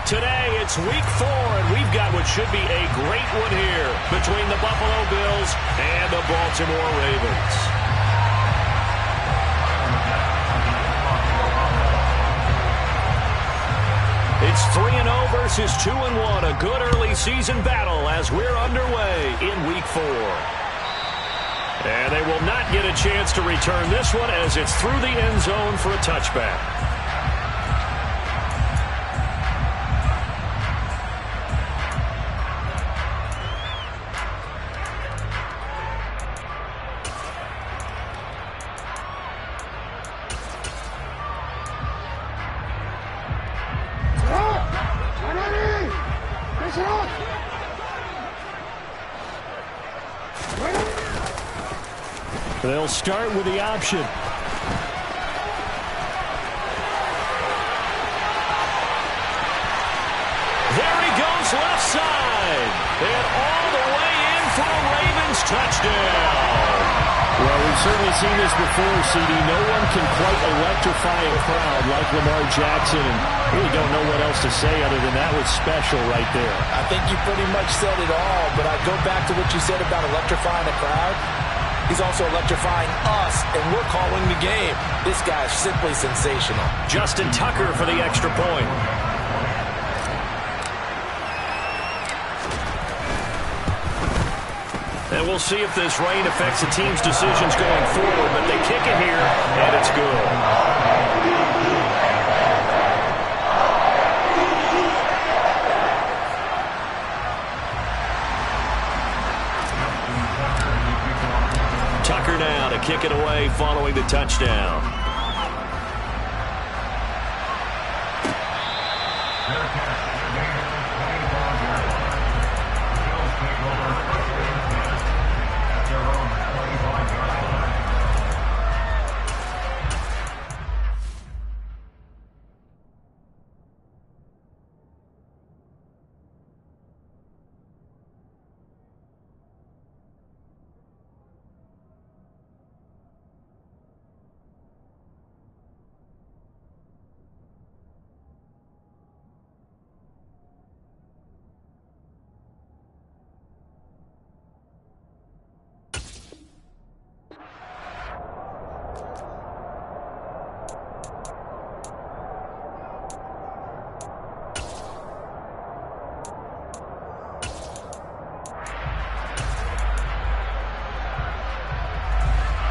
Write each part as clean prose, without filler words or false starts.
Today, it's week 4, and we've got what should be a great one here between the Buffalo Bills and the Baltimore Ravens. It's 3-0 versus 2-1, a good early season battle as we're underway in week 4. And they will not get a chance to return this one as it's through the end zone for a touchback. They'll start with the option. There he goes left side. And all the way in for a Ravens touchdown. Well, we've certainly seen this before, CD. No one can quite electrify a crowd like Lamar Jackson, and really don't know what else to say other than that was special right there. I think you pretty much said it all, but I go back to what you said about electrifying a crowd. He's also electrifying us, and we're calling the game. This guy's simply sensational. Justin Tucker for the extra point. And we'll see if this rain affects the team's decisions going forward, but they kick it here, and it's good. Tucker now to kick it away following the touchdown.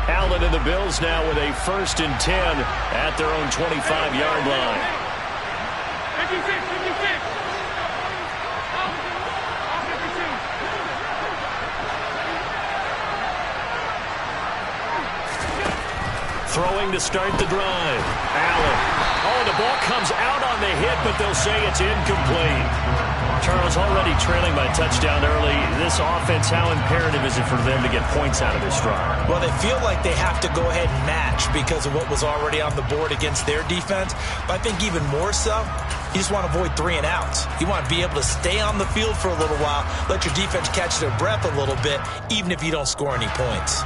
Allen and the Bills now with a 1st and 10 at their own 25-yard line. 56. Throwing to start the drive. Allen. Oh, the ball comes out on the hit, but they'll say it's incomplete. Charles, already trailing by a touchdown early. This offense, how imperative is it for them to get points out of this drive? Well, they feel like they have to go ahead and match because of what was already on the board against their defense. But I think even more so, you just want to avoid 3 and outs. You want to be able to stay on the field for a little while, let your defense catch their breath a little bit, even if you don't score any points.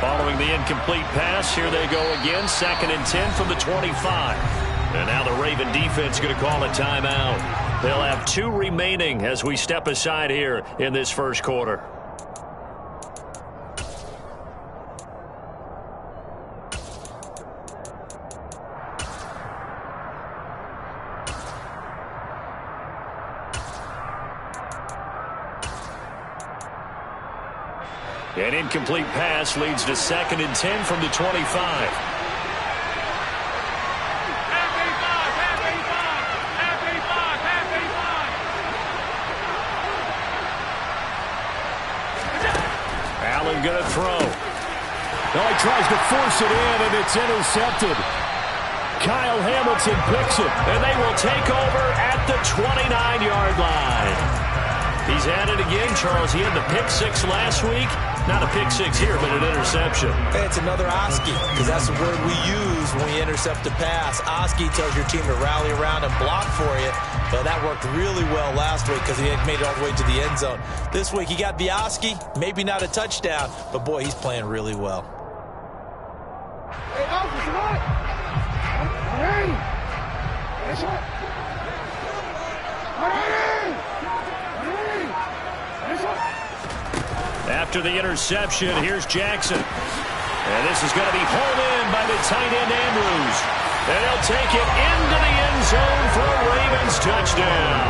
Following the incomplete pass, here they go again. 2nd and 10 from the 25. And now the Raven defense going to call a timeout. They'll have 2 remaining as we step aside here in this first quarter. An incomplete pass leads to 2nd and 10 from the 25. Allen going to throw. Now he tries to force it in, and it's intercepted. Kyle Hamilton picks it. And they will take over at the 29-yard line. He's at it again, Charles. He had the pick 6 last week. Not a pick 6 here, but an interception. Hey, it's another Oski, because that's the word we use when we intercept a pass. Oski tells your team to rally around and block for you. But that worked really well last week because he made it all the way to the end zone. This week he got the Oski, maybe not a touchdown, but boy, he's playing really well. Hey, officer, what? Hey! That's right. After the interception, here's Jackson. And this is going to be hauled in by the tight end Andrews. And he'll take it into the end zone for a Ravens touchdown.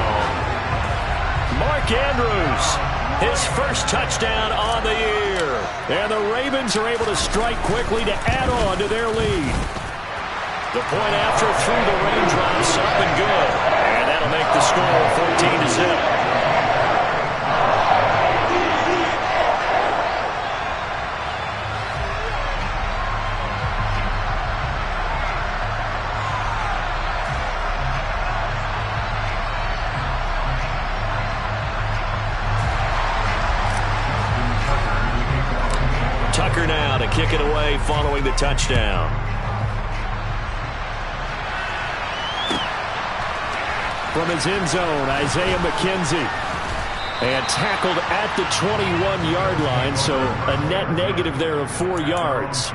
Mark Andrews, his first touchdown on the year. And the Ravens are able to strike quickly to add on to their lead. The point after through the raindrops up and good. And that'll make the score 14-0. Tucker now to kick it away following the touchdown. From his end zone, Isaiah McKenzie. And tackled at the 21-yard line, so a net negative there of 4 yards.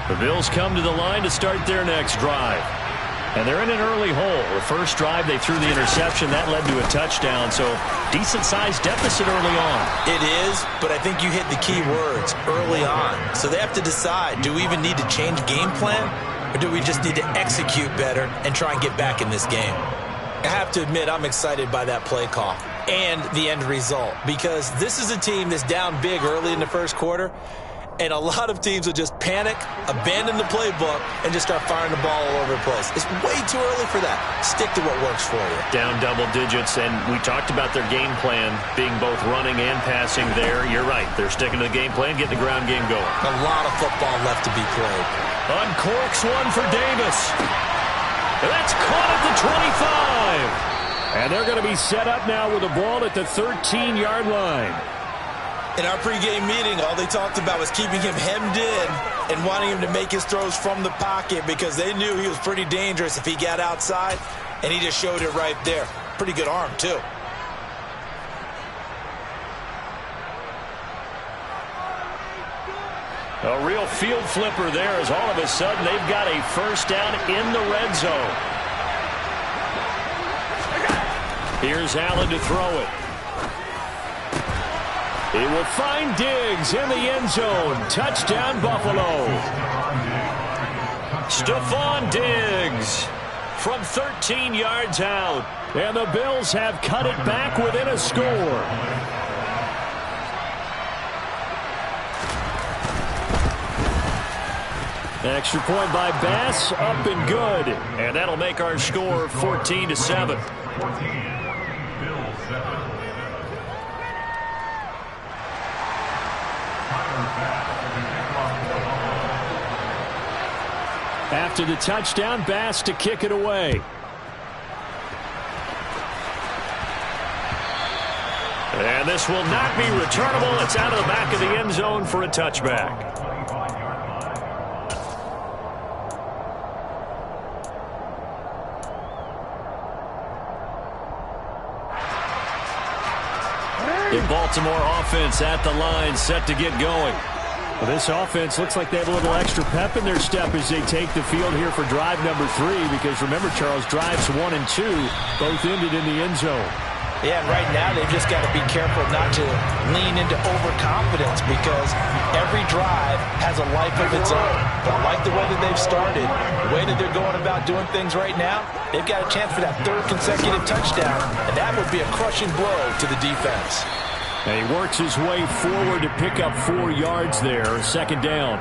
The Bills come to the line to start their next drive. And they're in an early hole. The first drive, they threw the interception. That led to a touchdown, so decent-sized deficit early on. It is, but I think you hit the key words, early on. So they have to decide, do we even need to change game plan, or do we just need to execute better and try and get back in this game? I have to admit, I'm excited by that play call and the end result, because this is a team that's down big early in the first quarter, and a lot of teams will just panic, abandon the playbook, and just start firing the ball all over the place. It's way too early for that. Stick to what works for you. Down double digits, and we talked about their game plan being both running and passing there. You're right. They're sticking to the game plan, getting the ground game going. A lot of football left to be played. Uncorks one for Davis. That's caught at the 25. And they're going to be set up now with the ball at the 13-yard line. In our pregame meeting, all they talked about was keeping him hemmed in and wanting him to make his throws from the pocket because they knew he was pretty dangerous if he got outside, and he just showed it right there. Pretty good arm, too. A real field flipper there as all of a sudden they've got a first down in the red zone. Here's Allen to throw it. He will find Diggs in the end zone. Touchdown, Buffalo. Stephon Diggs from 13 yards out. And the Bills have cut it back within a score. Extra point by Bass, up and good. And that'll make our score 14-7. After the touchdown, Bass to kick it away. And this will not be returnable. It's out of the back of the end zone for a touchback. The Baltimore offense at the line, set to get going. Well, this offense looks like they have a little extra pep in their step as they take the field here for drive number 3, because remember, Charles, drives 1 and 2 both ended in the end zone. Yeah, and right now they've just got to be careful not to lean into overconfidence, because every drive has a life of its own. But I like the way that they've started, the way that they're going about doing things right now. They've got a chance for that 3rd consecutive touchdown, and that would be a crushing blow to the defense. And he works his way forward to pick up 4 yards there, second down.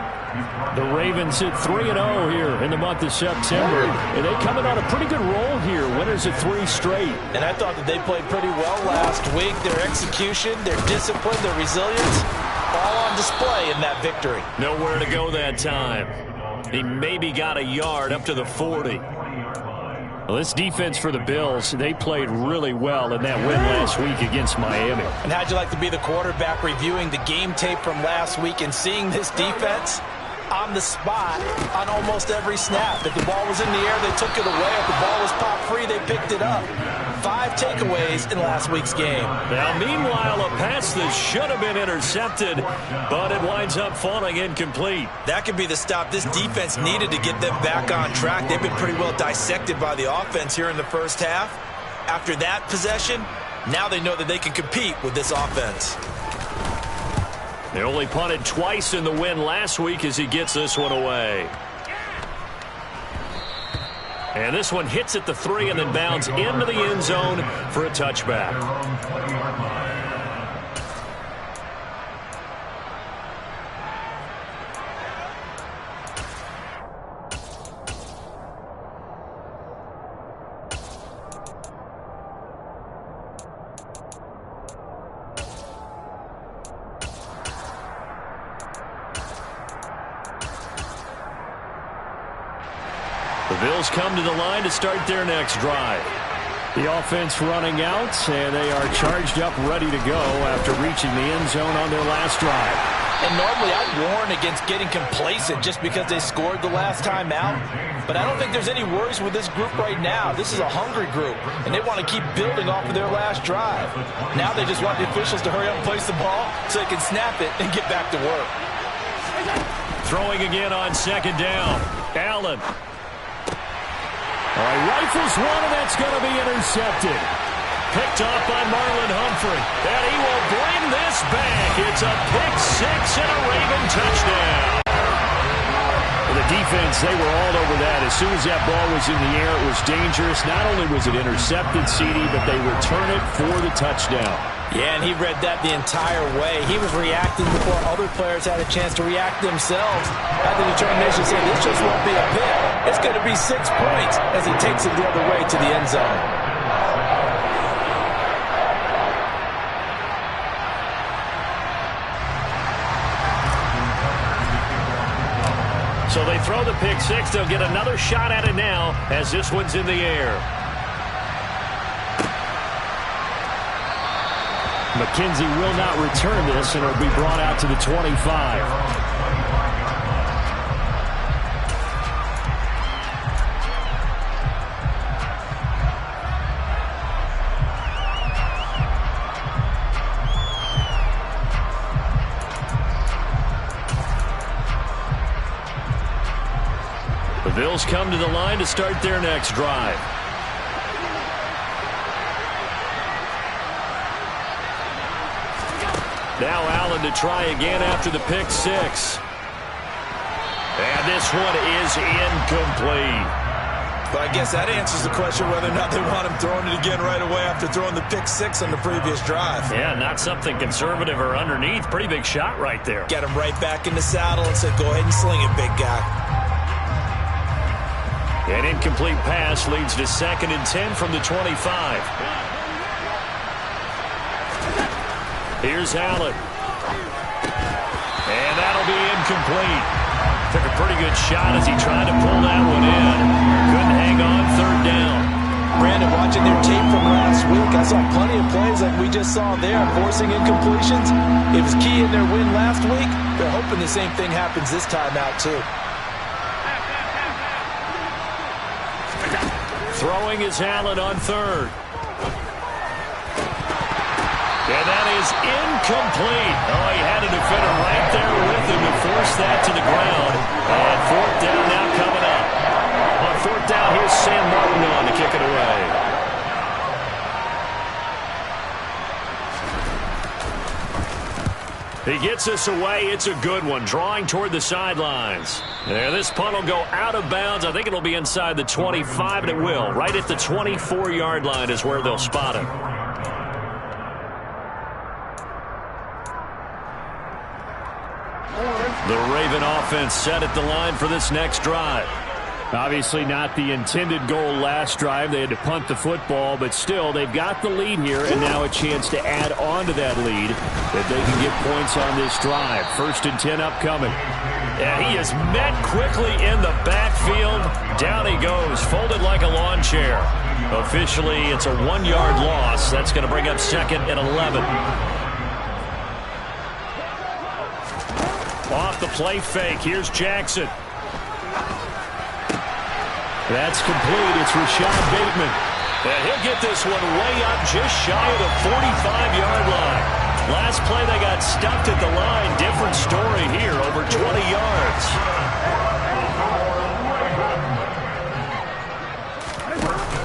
The Ravens hit 3-0 here in the month of September. And they coming on a pretty good roll here. Winners of 3 straight. And I thought that they played pretty well last week. Their execution, their discipline, their resilience, all on display in that victory. Nowhere to go that time. He maybe got a yard up to the 40. Well, this defense for the Bills, they played really well in that win last week against Miami. And how'd you like to be the quarterback reviewing the game tape from last week and seeing this defense? on the spot on almost every snap. If the ball was in the air, they took it away. If the ball was popped free, they picked it up. 5 takeaways in last week's game. Now, meanwhile, a pass that should have been intercepted, but it winds up falling incomplete. That could be the stop this defense needed to get them back on track. They've been pretty well dissected by the offense here in the first half. After that possession, now they know that they can compete with this offense. They only punted twice in the win last week as he gets this one away. And this one hits at the 3 and then bounds into the end zone for a touchback. The Bills come to the line to start their next drive. The offense running out, and they are charged up, ready to go after reaching the end zone on their last drive. And normally I'd warn against getting complacent just because they scored the last time out. But I don't think there's any worries with this group right now. This is a hungry group, and they want to keep building off of their last drive. Now they just want the officials to hurry up and place the ball so they can snap it and get back to work. Throwing again on second down. Allen. All right, rifles one, and that's going to be intercepted. Picked off by Marlon Humphrey. And he will bring this back. It's a pick 6 and a Raven touchdown. The defense, they were all over that. As soon as that ball was in the air, it was dangerous. Not only was it intercepted, CD, but they return it for the touchdown. Yeah, and he read that the entire way. He was reacting before other players had a chance to react themselves. Had the determination to say, this just won't be a pick. It's going to be 6 points as he takes it the other way to the end zone. So they throw the pick 6. They'll get another shot at it now as this one's in the air. McKenzie will not return this, and it'll be brought out to the 25. The Bills come to the line to start their next drive. Now Allen to try again after the pick 6. And this one is incomplete. But I guess that answers the question whether or not they want him throwing it again right away after throwing the pick 6 on the previous drive. Yeah, not something conservative or underneath. Pretty big shot right there. Get him right back in the saddle and said, go ahead and sling it, big guy. An incomplete pass leads to 2nd and 10 from the 25. Here's Allen. And that'll be incomplete. Took a pretty good shot as he tried to pull that one in. Couldn't hang on 3rd down. Brandon, watching their tape from last week, I saw plenty of plays like we just saw there, forcing incompletions. It was key in their win last week. They're hoping the same thing happens this time out, too. Throwing is Allen on 3rd. And that is incomplete. Oh, he had a defender right there with him to force that to the ground. And 4th down now coming up. On 4th down, here's Sam Martin on to kick it away. He gets us away. It's a good one, drawing toward the sidelines. And this punt will go out of bounds. I think it'll be inside the 25, and it will. Right at the 24-yard line is where they'll spot it. The Raven offense set at the line for this next drive. Obviously not the intended goal last drive. They had to punt the football, but still, they've got the lead here, and now a chance to add on to that lead if they can get points on this drive. 1st and 10 upcoming. And he is met quickly in the backfield. Down he goes, folded like a lawn chair. Officially, it's a 1-yard loss. That's going to bring up 2nd and 11. Off the play fake. Here's Jackson. That's complete. It's Rashad Bateman. And he'll get this one way up just shy of the 45-yard line. Last play they got stuffed at the line. Different story here, over 20 yards.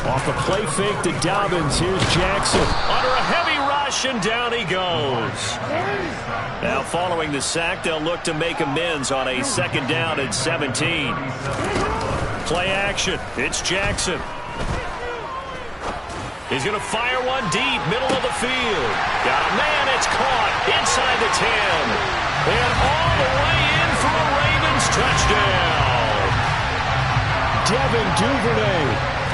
Off the play fake to Dobbins. Here's Jackson. Under a heavy rush, and down he goes. Now following the sack, they'll look to make amends on a 2nd down and 17. Play action. It's Jackson. He's going to fire one deep, middle of the field. Got a man, it's caught inside the 10. And all the way in for a Ravens touchdown. Devin Duvernay.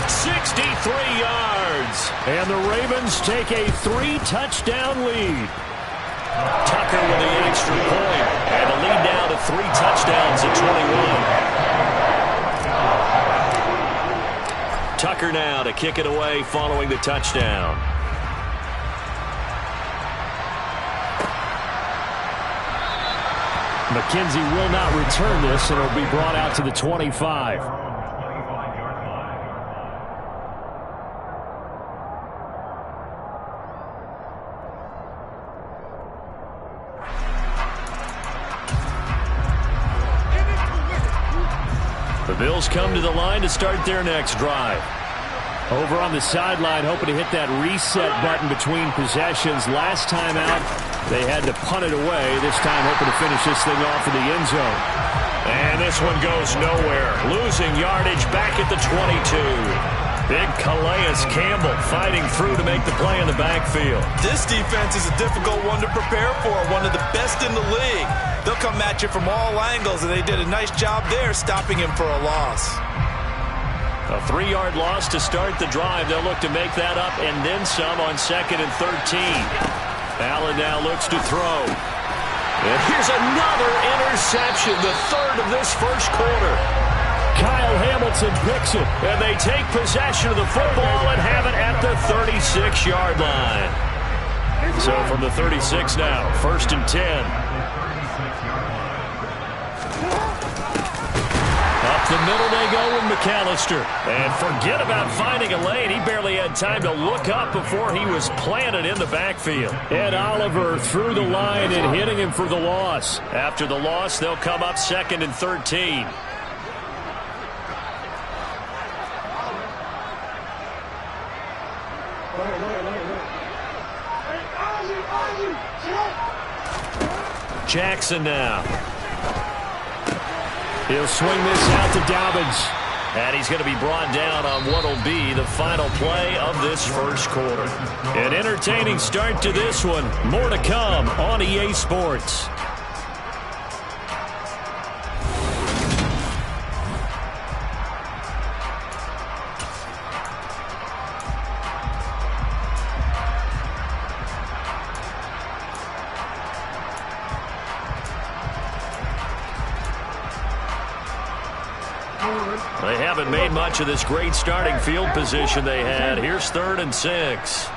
63 yards. And the Ravens take a 3-touchdown lead. Tucker with the extra point. And the lead now to 3 touchdowns at 21. Tucker now to kick it away following the touchdown. McKenzie will not return this, and it'll be brought out to the 25. The Bills come to the line to start their next drive. Over on the sideline, hoping to hit that reset button between possessions. Last time out, they had to punt it away. This time, hoping to finish this thing off in the end zone. And this one goes nowhere. Losing yardage back at the 22. Big Calais Campbell fighting through to make the play in the backfield. This defense is a difficult one to prepare for, one of the best in the league. They'll come at you from all angles, and they did a nice job there stopping him for a loss. A 3-yard loss to start the drive. They'll look to make that up and then some on 2nd and 13. Allen now looks to throw. And here's another interception, the 3rd of this first quarter. Kyle Hamilton picks it. And they take possession of the football and have it at the 36-yard line. So from the 36 now, 1st and 10. Up the middle they go with McAllister. And forget about finding a lane. He barely had time to look up before he was planted in the backfield. Ed Oliver through the line and hitting him for the loss. After the loss, they'll come up 2nd and 13. Jackson now. He'll swing this out to Dobbins. And he's going to be brought down on what will be the final play of this first quarter. An entertaining start to this one. More to come on EA Sports. They haven't made much of this great starting field position they had. Here's 3rd and 6.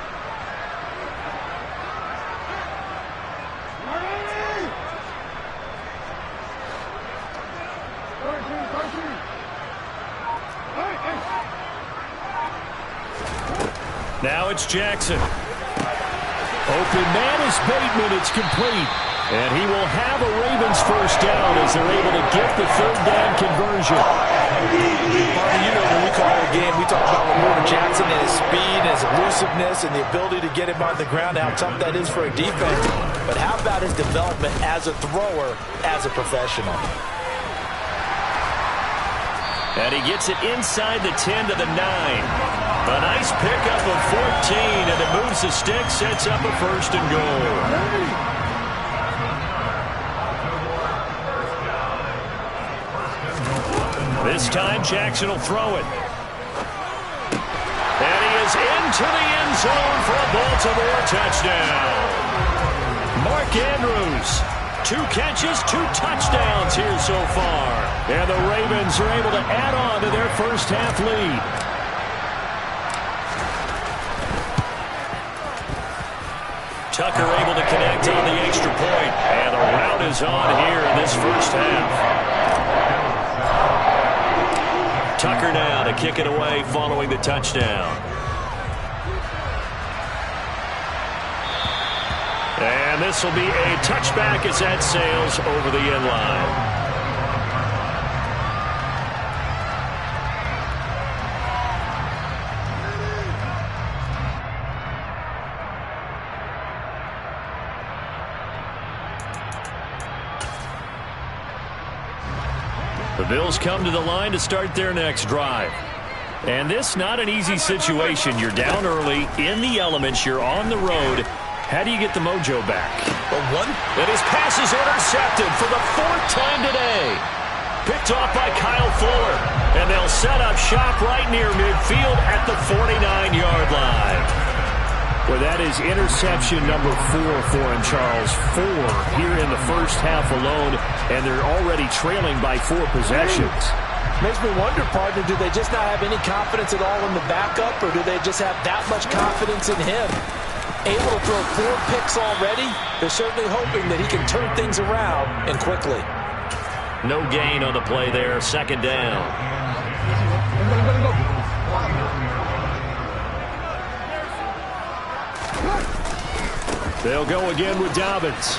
Now it's Jackson. Open man is Bateman. It's complete. And he will have a Ravens first down as they're able to get the 3rd down conversion. You know, when we call a game, we talk about Lamar Jackson and his speed, and his elusiveness, and the ability to get him on the ground, how tough that is for a defense. But how about his development as a thrower, as a professional? And he gets it inside the 10 to the 9. A nice pickup of 14, and it moves the stick, sets up a 1st and goal. This time, Jackson will throw it. And he is into the end zone for a Baltimore touchdown. Mark Andrews, 2 catches, 2 touchdowns here so far. And the Ravens are able to add on to their first half lead. Tucker able to connect on the extra point. And a rout is on here in this first half. Tucker now to kick it away following the touchdown. And this will be a touchback as that sails over the end line. The Bills come to the line to start their next drive. And this not an easy situation. You're down early, in the elements, you're on the road. How do you get the mojo back? And his pass is intercepted for the 4th time today. Picked off by Kyle Fuller. And they'll set up shop right near midfield at the 49-yard line. Well, that is interception number 4 for him, Charles. 4 here in the first half alone, and they're already trailing by 4 possessions. Makes me wonder, partner, do they just not have any confidence at all in the backup, or do they just have that much confidence in him? Able to throw 4 picks already, they're certainly hoping that he can turn things around and quickly. No gain on the play there, 2nd down. They'll go again with Dobbins.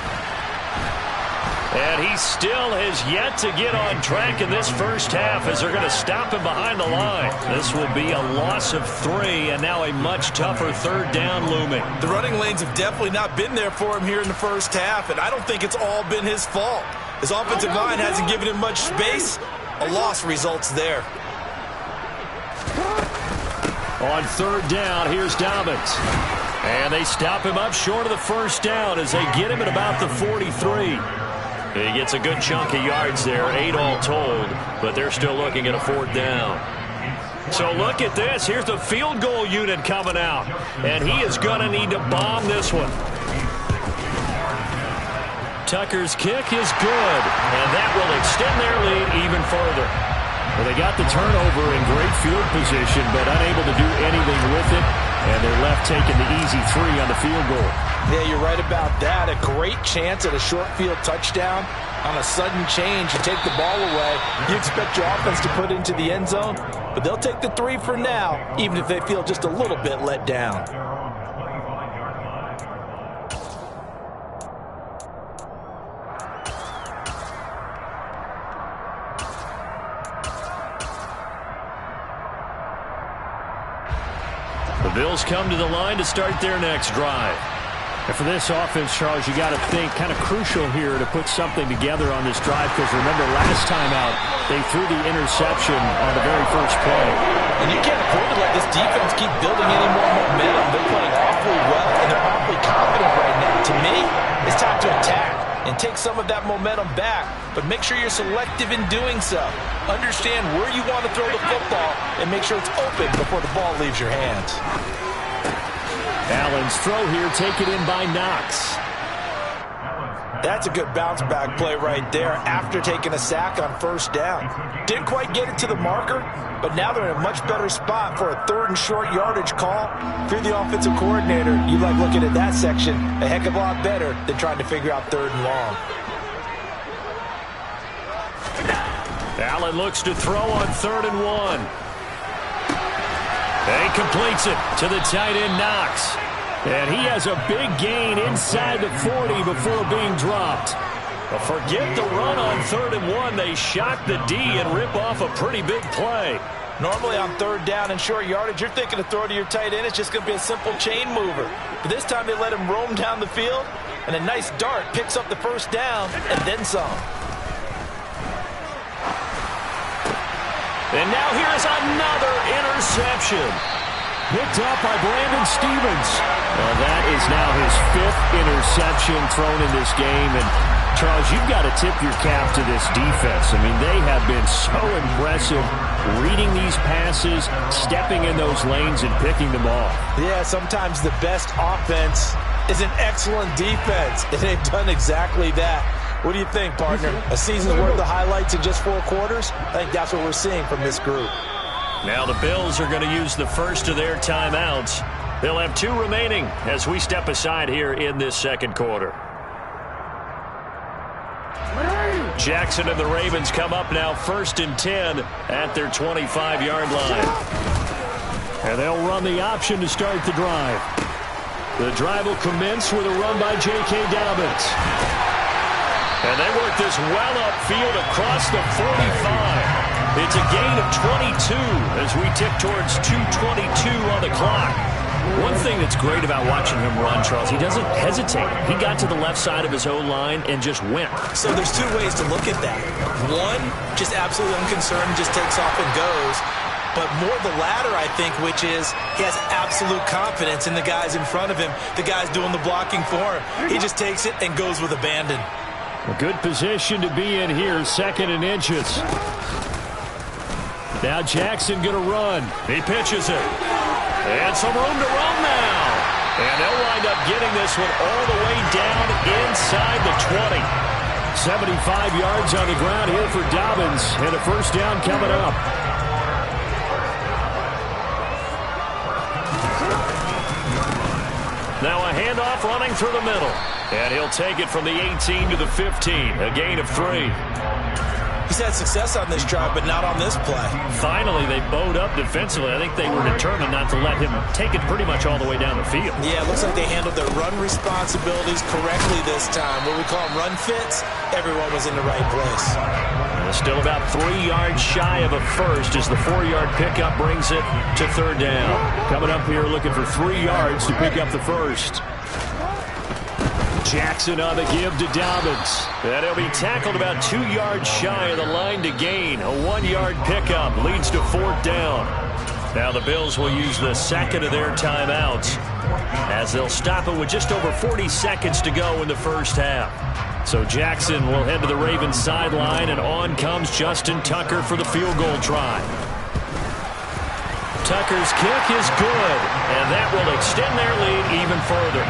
And he still has yet to get on track in this first half as they're going to stop him behind the line. This will be a loss of 3 and now a much tougher 3rd down looming. The running lanes have definitely not been there for him here in the first half, and I don't think it's all been his fault. His offensive line hasn't given him much space. A loss results there. On 3rd down, here's Dobbins. And they stop him up short of the 1st down as they get him at about the 43. He gets a good chunk of yards there, 8 all told, but they're still looking at a 4th down. So look at this. Here's the field goal unit coming out, and he is going to need to bomb this one. Tucker's kick is good, and that will extend their lead even further. Well, they got the turnover in great field position, but unable to do anything with it, and they're left taking the easy 3 on the field goal. Yeah, you're right about that. A great chance at a short field touchdown. On a sudden change, you take the ball away. You expect your offense to put it into the end zone, but they'll take the 3 for now, even if they feel just a little bit let down. The Bills come to the line to start their next drive. And for this offense, Charles, you got to think kind of crucial here to put something together on this drive, because remember last time out they threw the interception on the very first play. And you can't afford to let this defense keep building any more momentum. They're playing awfully well, and they're awfully confident right now. To me, it's time to attack and take some of that momentum back, but make sure you're selective in doing so. Understand where you want to throw the football and make sure it's open before the ball leaves your hands. Allen's throw here taken in by Knox. That's a good bounce back play right there after taking a sack on 1st down. Didn't quite get it to the marker, but now they're in a much better spot for a 3rd and short yardage call. If you're the offensive coordinator, you like looking at that section a heck of a lot better than trying to figure out 3rd and long. Allen looks to throw on 3rd and 1. And he completes it to the tight end, Knox. And he has a big gain inside the 40 before being dropped. But forget the run on 3rd and 1. They shock the D and rip off a pretty big play. Normally on 3rd down and short yardage, you're thinking to throw to your tight end. It's just going to be a simple chain mover. But this time they let him roam down the field, and a nice dart picks up the 1st down and then some. And now here is another interception. Picked up by Brandon Stephens. Well, that is now his 5th interception thrown in this game. And, Charles, you've got to tip your cap to this defense. I mean, they have been so impressive reading these passes, stepping in those lanes, and picking them off. Yeah, sometimes the best offense is an excellent defense, and they've done exactly that. What do you think, partner? A season's worth of highlights in just 4 quarters? I think that's what we're seeing from this group. Now the Bills are going to use the first of their timeouts. They'll have 2 remaining as we step aside here in this 2nd quarter. Jackson and the Ravens come up now 1st and 10 at their 25-yard line. And they'll run the option to start the drive. The drive will commence with a run by J.K. Dobbins. And they work this well upfield across the 45. It's a gain of 22 as we tick towards 2:22 on the clock. One thing that's great about watching him run, Charles, he doesn't hesitate. He got to the left side of his O-line and just went. So there's two ways to look at that. One, just absolutely unconcerned, just takes off and goes. But more the latter, I think, which is he has absolute confidence in the guys in front of him, the guys doing the blocking for him. He just takes it and goes with abandon. A good position to be in here, 2nd and inches. Now Jackson going to run. He pitches it. And some room to run now. And they'll wind up getting this one all the way down inside the 20. 75 yards on the ground here for Dobbins. And a first down coming up. Now a handoff running through the middle. And he'll take it from the 18 to the 15. A gain of 3. He's had success on this drive, but not on this play. Finally, they bowed up defensively. I think they were determined not to let him take it pretty much all the way down the field. Yeah, it looks like they handled their run responsibilities correctly this time. What we call them run fits, everyone was in the right place. Still about 3 yards shy of a first as the 4-yard pickup brings it to 3rd down. Coming up here looking for 3 yards to pick up the first. Jackson on the give to Dobbins. And he'll be tackled about 2 yards shy of the line to gain. A 1-yard pickup leads to 4th down. Now the Bills will use the second of their timeouts as they'll stop it with just over 40 seconds to go in the first half. So Jackson will head to the Ravens sideline, and on comes Justin Tucker for the field goal try. Tucker's kick is good, and that will extend their lead even further.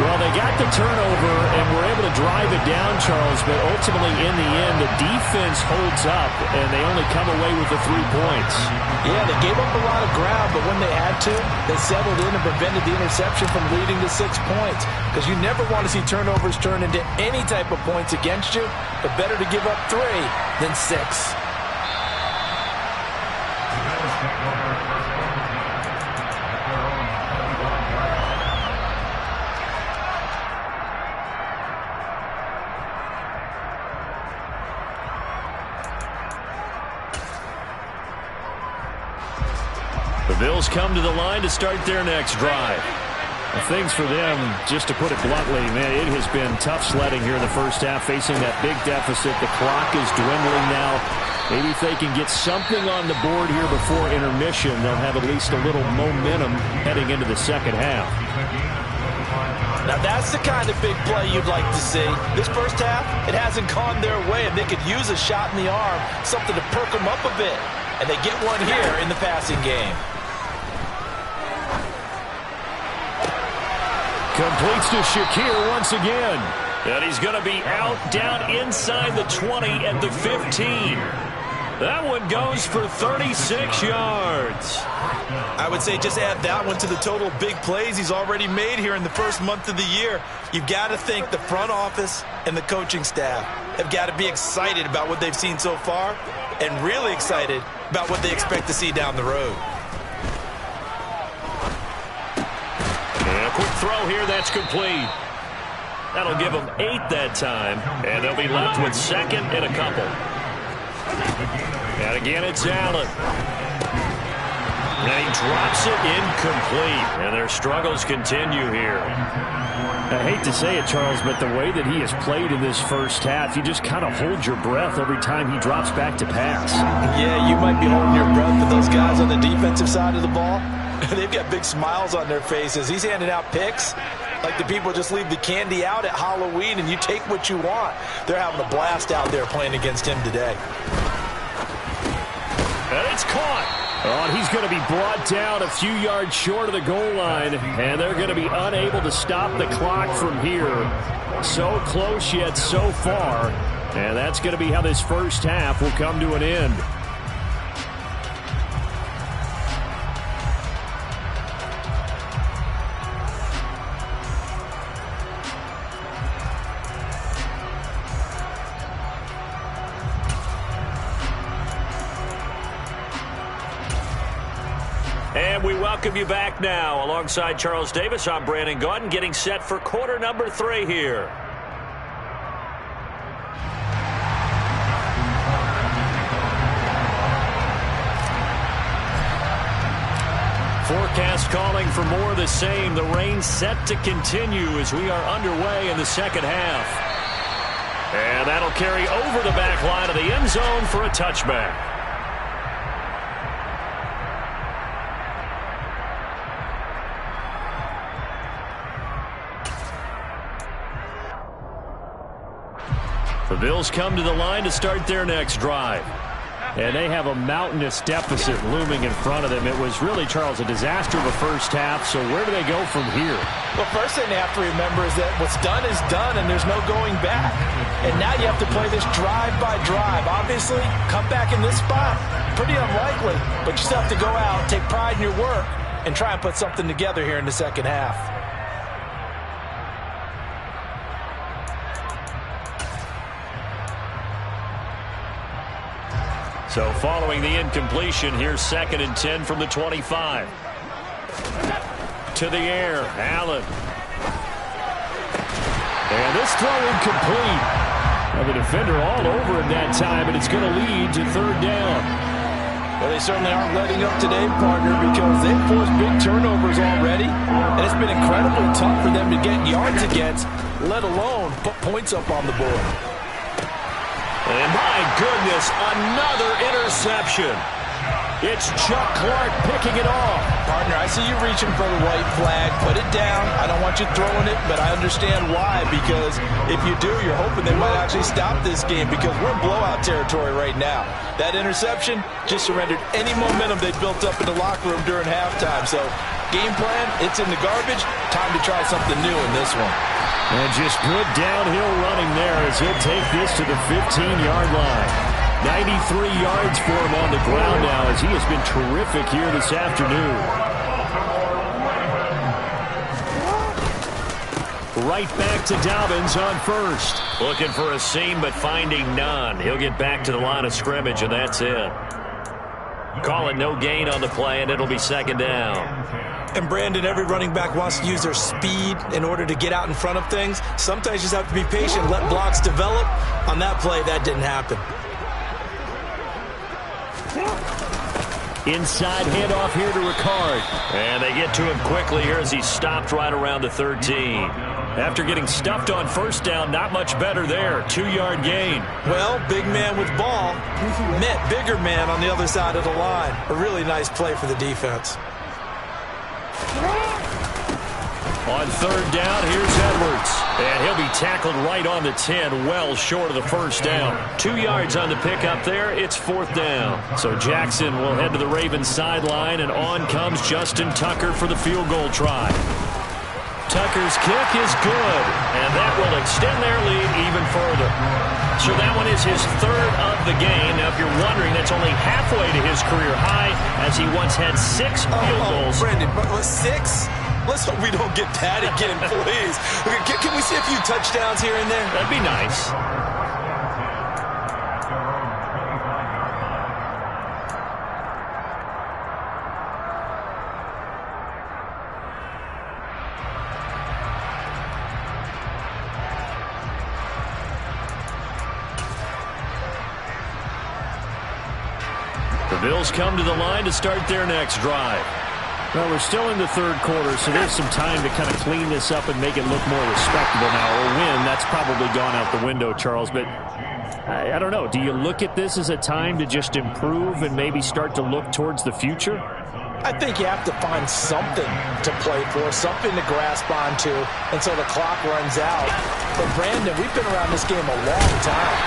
Well, they got the turnover and were able to drive it down, Charles, but ultimately in the end, the defense holds up, and they only come away with the 3 points. Yeah, they gave up a lot of ground, but when they had to, they settled in and prevented the interception from leading to 6 points. Because you never want to see turnovers turn into any type of points against you, but better to give up 3 than 6. The Bills come to the line to start their next drive. Well, things for them, just to put it bluntly, man, it has been tough sledding here in the first half, facing that big deficit. The clock is dwindling now. Maybe if they can get something on the board here before intermission, they'll have at least a little momentum heading into the second half. Now that's the kind of big play you'd like to see. This first half, it hasn't gone their way, and they could use a shot in the arm, something to perk them up a bit. And they get one here in the passing game. Completes to Shakir once again. And he's going to be out down inside the 20 at the 15. That one goes for 36 yards. I would say just add that one to the total big plays he's already made here in the first month of the year. You've got to think the front office and the coaching staff have got to be excited about what they've seen so far and really excited about what they expect to see down the road. And a quick throw here, that's complete. That'll give them 8 that time, and they'll be left with 2nd and a couple. And again, it's Allen. And he drops it incomplete, and their struggles continue here. I hate to say it, Charles, but the way that he has played in this first half, you just kind of hold your breath every time he drops back to pass. Yeah, you might be holding your breath, but those guys on the defensive side of the ball, they've got big smiles on their faces. He's handing out picks like the people just leave the candy out at Halloween and you take what you want. They're having a blast out there playing against him today. And it's caught. Oh, and he's going to be brought down a few yards short of the goal line, and they're going to be unable to stop the clock from here. So close yet so far, and that's going to be how this first half will come to an end. And we welcome you back now. Alongside Charles Davis, I'm Brandon Gaudin, getting set for quarter number 3 here. Forecast calling for more of the same. The rain set to continue as we are underway in the second half. And that'll carry over the back line of the end zone for a touchback. The Bills come to the line to start their next drive. And they have a mountainous deficit looming in front of them. It was really, Charles, a disaster of the first half. So where do they go from here? Well, first thing they have to remember is that what's done is done, and there's no going back. And now you have to play this drive by drive. Obviously, come back in this spot, pretty unlikely. But you still have to go out, take pride in your work, and try and put something together here in the second half. So following the incompletion, here's 2nd and 10 from the 25. To the air, Allen. And this throw incomplete. Now the defender all over him that time, and it's going to lead to 3rd down. Well, they certainly aren't letting up today, partner, because they've forced big turnovers already, and it's been incredibly tough for them to get yards against, let alone put points up on the board. And my goodness, another interception. It's Chuck Clark picking it off. Partner, I see you reaching for the white flag. Put it down. I don't want you throwing it, but I understand why, because if you do, you're hoping they might actually stop this game, because we're in blowout territory right now. That interception just surrendered any momentum they built up in the locker room during halftime. So game plan, it's in the garbage. Time to try something new in this one. And just good downhill running there as he'll take this to the 15-yard line. 93 yards for him on the ground now as he has been terrific here this afternoon. Right back to Dobbins on first. Looking for a seam but finding none. He'll get back to the line of scrimmage, and that's it. Calling no gain on the play, and it'll be 2nd down. And Brandon, every running back wants to use their speed in order to get out in front of things. Sometimes you just have to be patient, let blocks develop. On that play, that didn't happen. Inside handoff here to Ricard. And they get to him quickly here as he's stopped right around the 13. After getting stuffed on 1st down, not much better there. 2-yard gain. Well, big man with ball met bigger man on the other side of the line. A really nice play for the defense. On 3rd down, here's Edwards. And he'll be tackled right on the 10, well short of the 1st down. 2 yards on the pickup there. It's 4th down. So Jackson will head to the Ravens sideline, and on comes Justin Tucker for the field goal try. Tucker's kick is good, and that will extend their lead even further. So that one is his 3rd of the game. Now, if you're wondering, that's only halfway to his career high, as he once had 6 field goals. Brandon, but 6? Let's hope we don't get that again, please. Can we see a few touchdowns here and there? That'd be nice. The Bills come to the line to start their next drive. Well, we're still in the 3rd quarter, so there's some time to kind of clean this up and make it look more respectable now. Or win, that's probably gone out the window, Charles. But I don't know. Do you look at this as a time to just improve and maybe start to look towards the future? I think you have to find something to play for, something to grasp onto until the clock runs out. But, Brandon, we've been around this game a long time.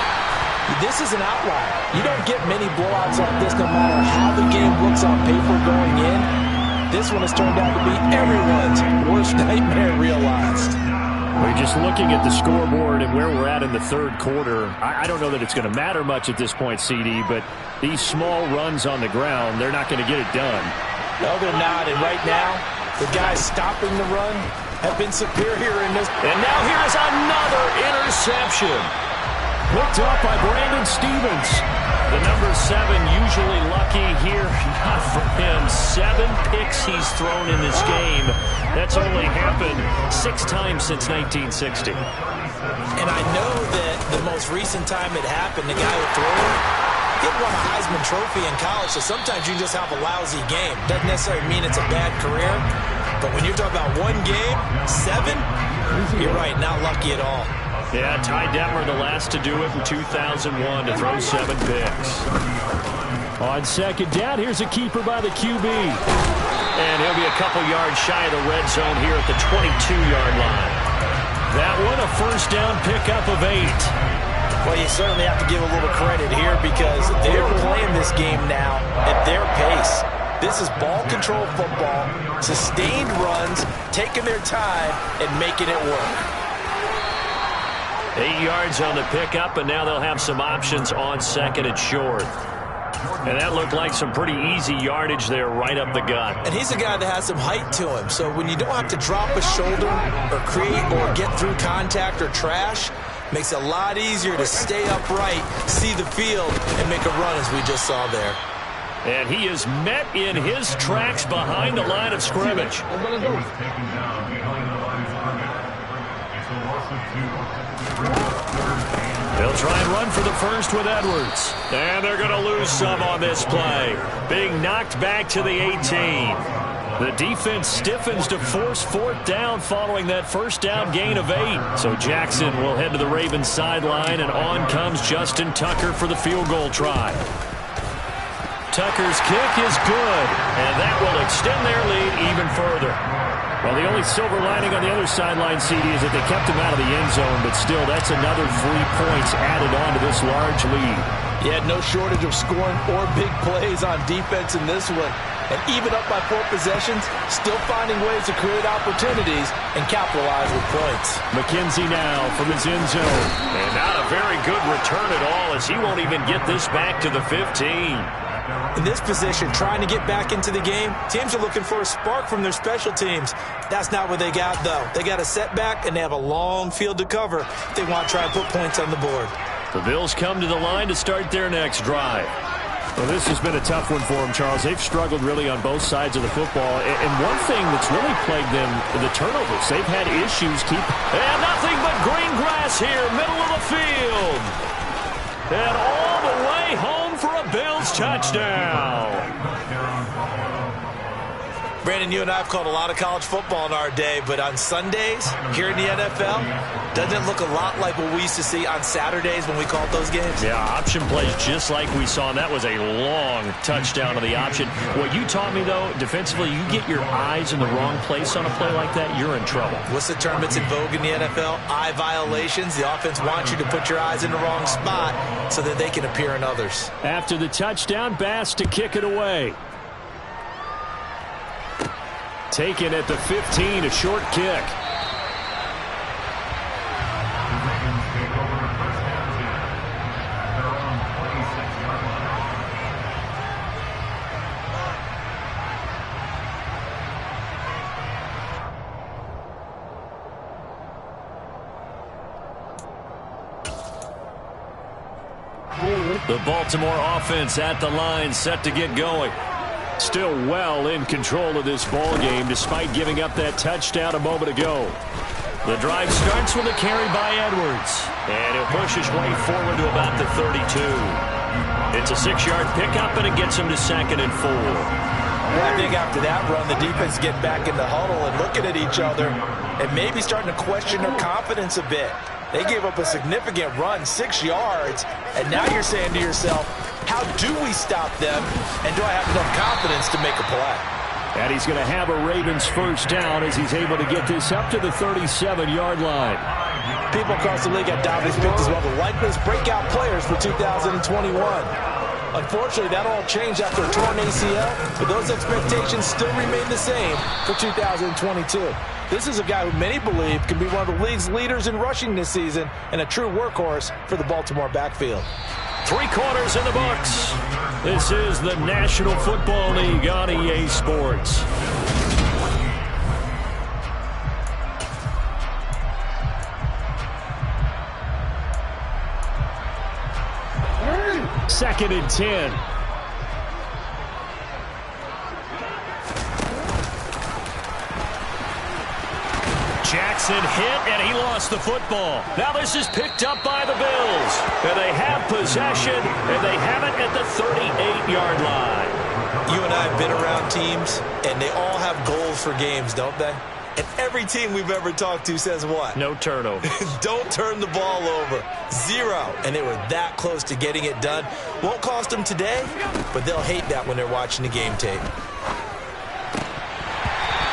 This is an outlier. You don't get many blowouts like this no matter how the game looks on paper going in. This one has turned out to be everyone's worst nightmare realized. We're just looking at the scoreboard and where we're at in the 3rd quarter. I don't know that it's going to matter much at this point, CD, but these small runs on the ground, they're not going to get it done. No, they're not. And right now, the guys stopping the run have been superior in this. And now here's another interception. picked up by Brandon Stephens. The number 7 usually lucky here. Not for him. 7 picks he's thrown in this game. That's only happened 6 times since 1960. And I know that the most recent time it happened, the guy who threw it, he won a Heisman Trophy in college, so sometimes you just have a lousy game. Doesn't necessarily mean it's a bad career, but when you're talking about one game, 7, you're right, not lucky at all. Yeah, Ty Detmer, the last to do it in 2001, to throw 7 picks. On second down, here's a keeper by the QB. And he'll be a couple yards shy of the red zone here at the 22-yard line. That one, a first down pickup of 8. Well, you certainly have to give a little credit here because they're playing this game now at their pace. This is ball control football, sustained runs, taking their time, and making it work. 8 yards on the pickup, and now they'll have some options on second and short. And that looked like some pretty easy yardage there right up the gut. And he's a guy that has some height to him, so when you don't have to drop a shoulder or create or get through contact or trash, makes it a lot easier to stay upright, see the field, and make a run as we just saw there. And he is met in his tracks behind the line of scrimmage. They'll try and run for the first with Edwards. And they're going to lose some on this play. Being knocked back to the 18. The defense stiffens to force 4th down following that first down gain of 8. So Jackson will head to the Ravens sideline, and on comes Justin Tucker for the field goal try. Tucker's kick is good, and that will extend their lead even further. Well, the only silver lining on the other sideline, CD, is that they kept him out of the end zone, but still, that's another 3 points added on to this large lead. Yeah, no shortage of scoring or big plays on defense in this one. And even up by 4 possessions, still finding ways to create opportunities and capitalize with points. McKenzie now from his end zone. And not a very good return at all, as he won't even get this back to the 15. In this position, trying to get back into the game, teams are looking for a spark from their special teams. That's not what they got, though. They got a setback, and they have a long field to cover if they want to try and put points on the board. The Bills come to the line to start their next drive. Well, this has been a tough one for them, Charles. They've struggled really on both sides of the football. And one thing that's really plagued them, the turnovers. They've had issues And nothing but green grass here, middle of the field. And all the way home for a Bills touchdown. Brandon, you and I have called a lot of college football in our day, but on Sundays here in the NFL, doesn't it look a lot like what we used to see on Saturdays when we called those games? Yeah, option plays just like we saw, and that was a long touchdown of the option. What you taught me, though, defensively, you get your eyes in the wrong place on a play like that, you're in trouble. What's the term that's in vogue in the NFL? Eye violations. The offense wants you to put your eyes in the wrong spot so that they can appear in others. After the touchdown, Bass to kick it away. Taken at the 15, a short kick. The Baltimore offense at the line, set to get going. Still well in control of this ball game, despite giving up that touchdown a moment ago. The drive starts with a carry by Edwards, and he'll push his way forward to about the 32. It's a 6-yard pickup, and it gets him to 2nd and 4. I think after that run, the defense get back in the huddle and looking at each other and maybe starting to question their confidence a bit. They gave up a significant run, 6 yards, and now you're saying to yourself, how do we stop them, and do I have enough confidence to make a play? And he's going to have a Ravens first down as he's able to get this up to the 37-yard line. People across the league have Dobbins picked as one of the likeliest breakout players for 2021. Unfortunately, that all changed after a torn ACL, but those expectations still remain the same for 2022. This is a guy who many believe can be one of the league's leaders in rushing this season and a true workhorse for the Baltimore backfield. 3 quarters in the books. This is the National Football League on EA Sports. 2nd and 10. Jackson hit, and he lost the football. Now this is picked up by the Bills. And they have possession, and they have it at the 38-yard line. You and I have been around teams, and they all have goals for games, don't they? And every team we've ever talked to says what? No turnovers. Don't turn the ball over. 0. And they were that close to getting it done. Won't cost them today, but they'll hate that when they're watching the game tape.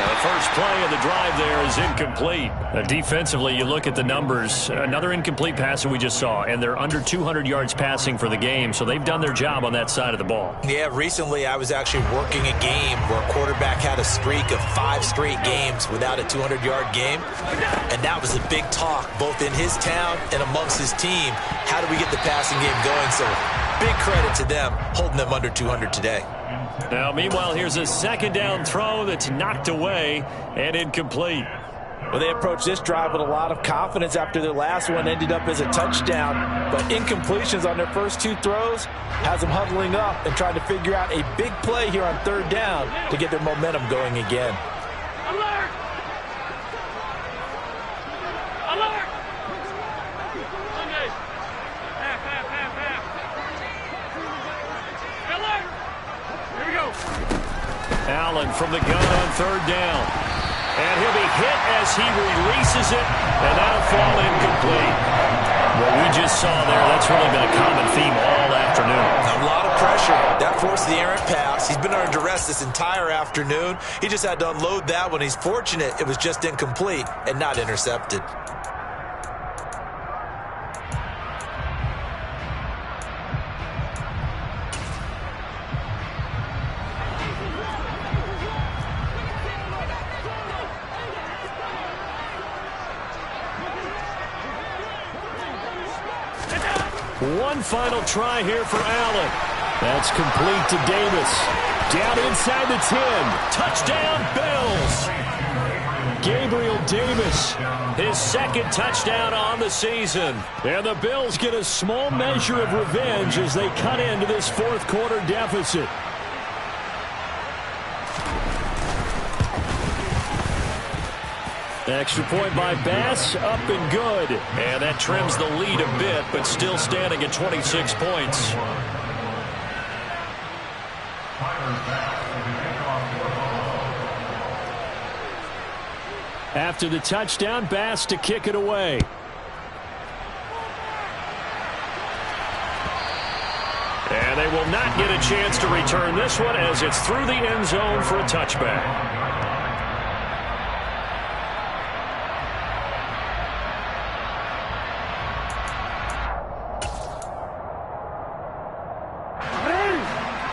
The first play of the drive there is incomplete. Defensively, you look at the numbers. Another incomplete pass that we just saw, and they're under 200 yards passing for the game, so they've done their job on that side of the ball. Yeah, recently I was actually working a game where a quarterback had a streak of 5 straight games without a 200-yard game, and that was a big talk both in his town and amongst his team. How do we get the passing game going? So big credit to them holding them under 200 today. Now, meanwhile, here's a second down throw that's knocked away and incomplete. Well, they approached this drive with a lot of confidence after their last one ended up as a touchdown. But incompletions on their first 2 throws has them huddling up and trying to figure out a big play here on 3rd down to get their momentum going again. Alert! Alert! Okay. Half. Alert! Here we go. Allen from the gun on 3rd down. And he'll be hit as he releases it, and that'll fall incomplete. What we just saw there, that's really been a common theme all afternoon. A lot of pressure. That forced the errant pass. He's been under duress this entire afternoon. He just had to unload that one. He's fortunate it was just incomplete and not intercepted. One final try here for Allen. That's complete to Davis. Down inside the 10. Touchdown, Bills. Gabriel Davis, his 2nd touchdown on the season. And the Bills get a small measure of revenge as they cut into this 4th quarter deficit. Extra point by Bass, up and good. And that trims the lead a bit, but still standing at 26 points. After the touchdown, Bass to kick it away. And they will not get a chance to return this one as it's through the end zone for a touchback.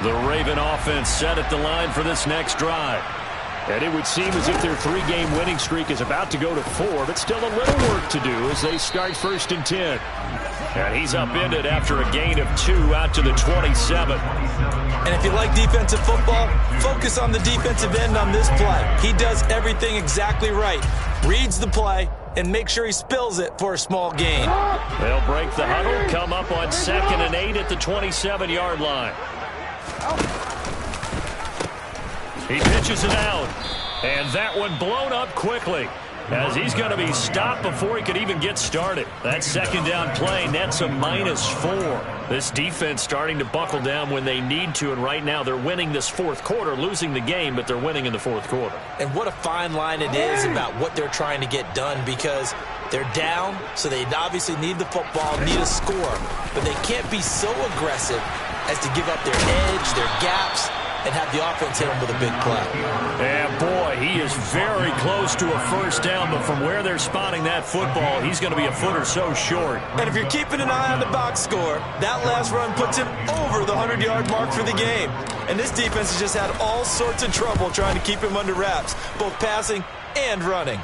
The Raven offense set at the line for this next drive. And it would seem as if their 3-game winning streak is about to go to 4, but still a little work to do as they start 1st and 10. And he's upended after a gain of 2 out to the 27. And if you like defensive football, focus on the defensive end on this play. He does everything exactly right. Reads the play and make sure he spills it for a small gain. They'll break the huddle, come up on 2nd and 8 at the 27-yard line. He pitches it out, and that one blown up quickly as he's going to be stopped before he could even get started. That 2nd down play nets a -4. This defense starting to buckle down when they need to, and right now they're winning this 4th quarter, losing the game, but they're winning in the 4th quarter. And what a fine line it is about what they're trying to get done, because they're down, so they obviously need the football, need a score, but they can't be so aggressive as to give up their edge, their gaps, and have the offense hit them with a big play. And boy, he is very close to a 1st down, but from where they're spotting that football, he's going to be a foot or so short. And if you're keeping an eye on the box score, that last run puts him over the 100-yard mark for the game. And this defense has just had all sorts of trouble trying to keep him under wraps, both passing and running.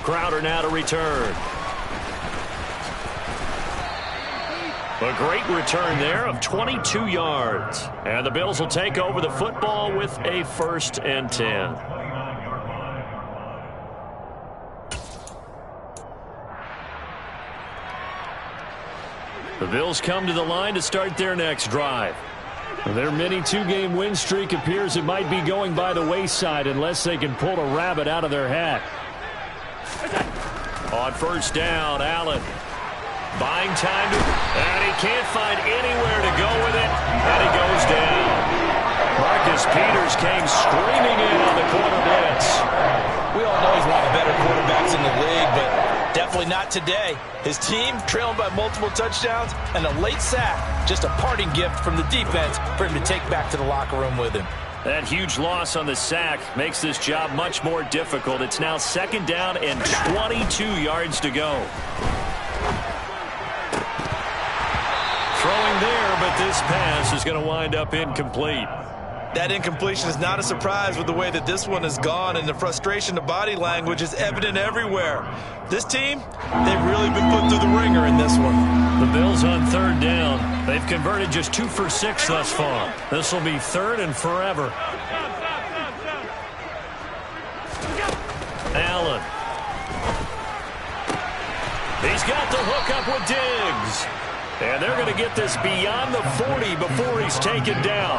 Crowder now to return. A great return there of 22 yards. And the Bills will take over the football with a 1st and 10. The Bills come to the line to start their next drive. Their mini two-game win streak appears it might be going by the wayside unless they can pull a rabbit out of their hat. On first down, Allen. Buying time, and he can't find anywhere to go with it, and he goes down. Marcus Peters came screaming in on the corner blitz. We all know he's one of the better quarterbacks in the league, but definitely not today. His team trailing by multiple touchdowns and a late sack. Just a parting gift from the defense for him to take back to the locker room with him. That huge loss on the sack makes this job much more difficult. It's now second down and 22 yards to go. Throwing there, but this pass is going to wind up incomplete. That incompletion is not a surprise with the way that this one has gone, and the frustration of body language is evident everywhere. This team, they've really been put through the ringer in this one. The Bills on third down. They've converted just 2 for 6 thus far. This will be third and forever. Allen. He's got the hook up with Diggs. And they're going to get this beyond the 40 before he's taken down.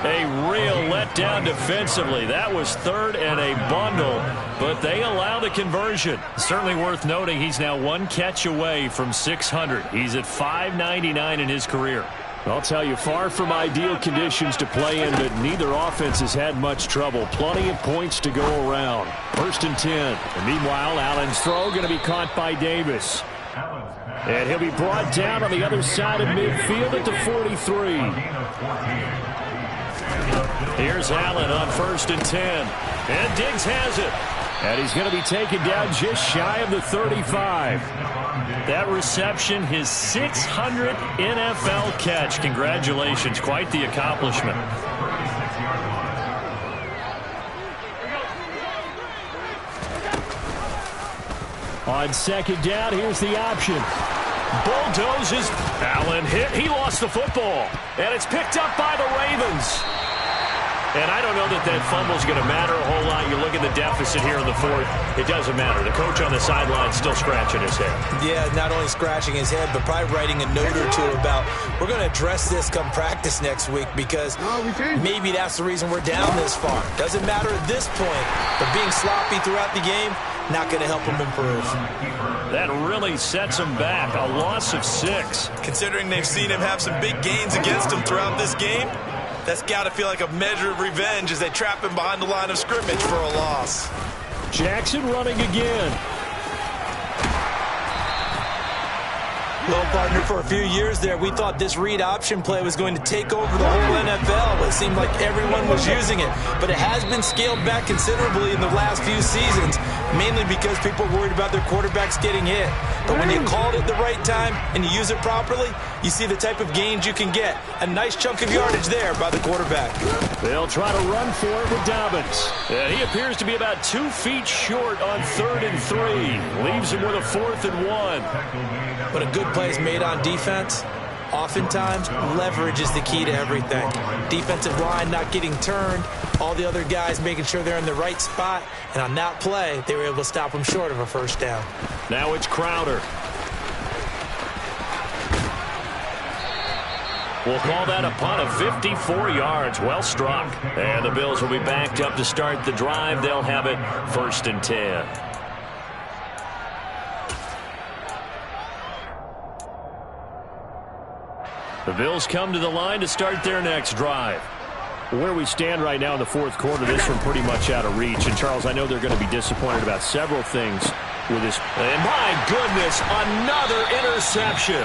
A real letdown defensively. That was third and a bundle, but they allow the conversion. Certainly worth noting he's now 1 catch away from 600. He's at 599 in his career. I'll tell you, far from ideal conditions to play in, but neither offense has had much trouble. Plenty of points to go around. First and 10. And meanwhile, Allen's throw going to be caught by Davis. And he'll be brought down on the other side of midfield at the 43. Here's Allen on first and 10. And Diggs has it. And he's going to be taken down just shy of the 35. That reception, his 600th NFL catch. Congratulations. Quite the accomplishment. On second down, here's the option. Bulldozes. Allen hit. He lost the football. And it's picked up by the Ravens. And I don't know that that fumble's going to matter a whole lot. You look at the deficit here in the fourth. It doesn't matter. The coach on the sideline still scratching his head. Yeah, not only scratching his head, but probably writing a note or two about, we're going to address this come practice next week because maybe that's the reason we're down this far. Doesn't matter at this point, but being sloppy throughout the game, not going to help him improve. That really sets him back. A loss of 6. Considering they've seen him have some big gains against him throughout this game, that's got to feel like a measure of revenge as they trap him behind the line of scrimmage for a loss. Jackson running again. Well, partner, for a few years there, we thought this read option play was going to take over the whole NFL. It seemed like everyone was using it. But it has been scaled back considerably in the last few seasons, mainly because people are worried about their quarterbacks getting hit. But when you call it at the right time and you use it properly, you see the type of gains you can get. A nice chunk of yardage there by the quarterback. They'll try to run for it with Dobbins. And he appears to be about 2 feet short on 3rd and 3. Leaves him with a 4th and 1. But a good play is made on defense. Oftentimes, leverage is the key to everything. Defensive line not getting turned. All the other guys making sure they're in the right spot. And on that play, they were able to stop him short of a first down. Now it's Crowder. We'll call that a punt of 54 yards. Well struck. And the Bills will be backed up to start the drive. They'll have it 1st and 10. The Bills come to the line to start their next drive. Where we stand right now in the fourth quarter, this one pretty much out of reach. And, Charles, I know they're going to be disappointed about several things with this. And, my goodness, another interception.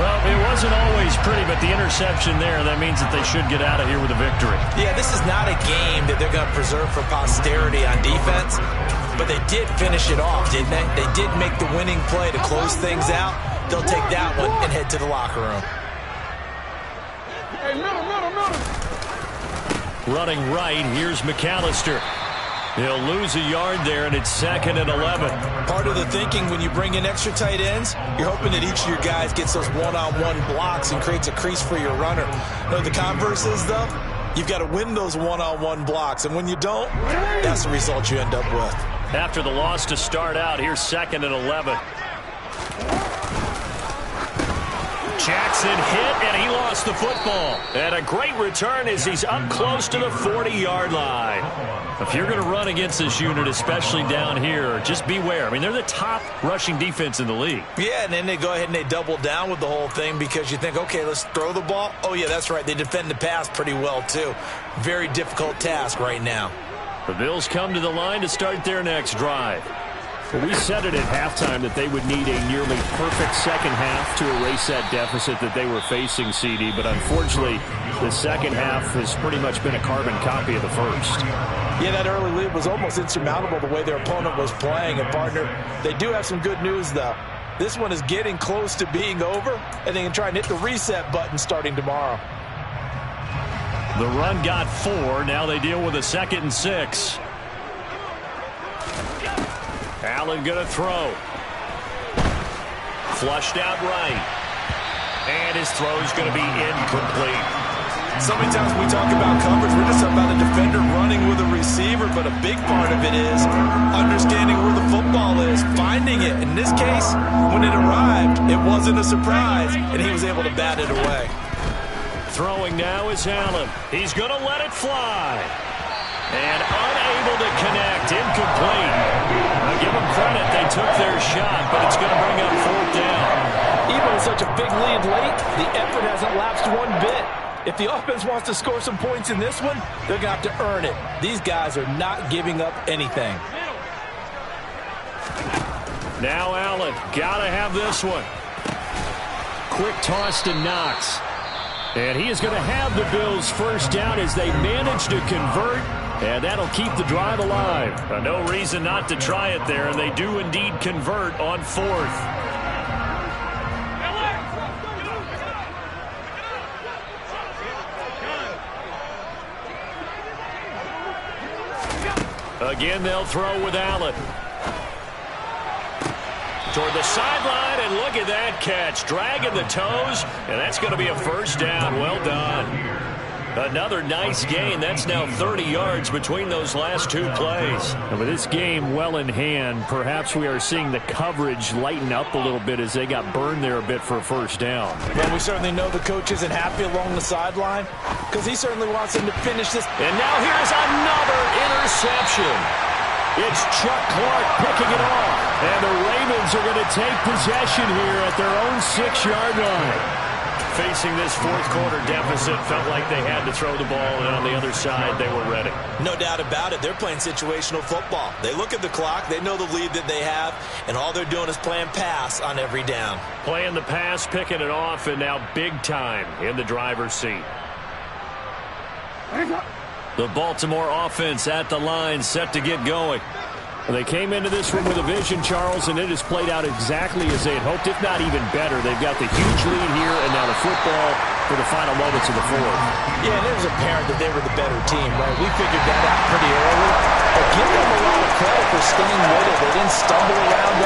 Well, it wasn't always pretty, but the interception there, that means that they should get out of here with a victory. Yeah, this is not a game that they're going to preserve for posterity on defense, but they did finish it off, didn't they? They did make the winning play to close things out. They'll take that one and head to the locker room. Hey, middle. Running right, here's McAllister. He'll lose a yard there, and it's 2nd and 11. Part of the thinking when you bring in extra tight ends, you're hoping that each of your guys gets those one-on-one blocks and creates a crease for your runner. You know, the converse is, though, you've got to win those one-on-one blocks, and when you don't, that's the result you end up with. After the loss to start out, here's 2nd and 11. Jackson hit, and he lost the football. And a great return as he's up close to the 40-yard line. If you're going to run against this unit, especially down here, just beware. I mean, they're the top rushing defense in the league. Yeah, and then they go ahead and they double down with the whole thing because you think, okay, let's throw the ball. Oh, yeah, that's right. They defend the pass pretty well, too. Very difficult task right now. The Bills come to the line to start their next drive. Well, we said it at halftime that they would need a nearly perfect second half to erase that deficit that they were facing, CD. But unfortunately, the second half has pretty much been a carbon copy of the first. Yeah, that early lead was almost insurmountable the way their opponent was playing. And, partner, they do have some good news, though. This one is getting close to being over, and they can try and hit the reset button starting tomorrow. The run got 4. Now they deal with a 2nd and 6. Allen going to throw. Flushed out right. And his throw's going to be incomplete. So many times we talk about coverage, we're just about a defender running with a receiver, but a big part of it is understanding where the football is, finding it. In this case, when it arrived, it wasn't a surprise, and he was able to bat it away. Throwing now is Allen. He's going to let it fly. And unable to connect. Incomplete. Now give them credit. They took their shot, but it's going to bring up 4th down. Even with such a big lead late, the effort hasn't lapsed one bit. If the offense wants to score some points in this one, they're going to have to earn it. These guys are not giving up anything. Now Allen. Got to have this one. Quick toss to Knox. And he is going to have the Bills' first down as they manage to convert. And that'll keep the drive alive. No reason not to try it there, and they do indeed convert on 4th. Again, they'll throw with Allen. Toward the sideline, and look at that catch. Dragging the toes, and that's going to be a first down. Well done. Another nice gain. That's now 30 yards between those last 2 plays. And with this game well in hand, perhaps we are seeing the coverage lighten up a little bit as they got burned there a bit for a first down. Well, we certainly know the coach isn't happy along the sideline because he certainly wants them to finish this. And now here's another interception. It's Chuck Clark picking it off. And the Ravens are going to take possession here at their own 6-yard line. Facing this 4th quarter deficit, felt like they had to throw the ball, and on the other side, they were ready. No doubt about it. They're playing situational football. They look at the clock, they know the lead that they have, and all they're doing is playing pass on every down. Playing the pass, picking it off, and now big time in the driver's seat. The Baltimore offense at the line, set to get going. They came into this one with a vision, Charles, and it has played out exactly as they had hoped, if not even better. They've got the huge lead here, and now the football for the final moments of the 4th. Yeah, and it was apparent that they were the better team, right? We figured that out pretty early, but give them a lot of credit for staying with it. They didn't stumble around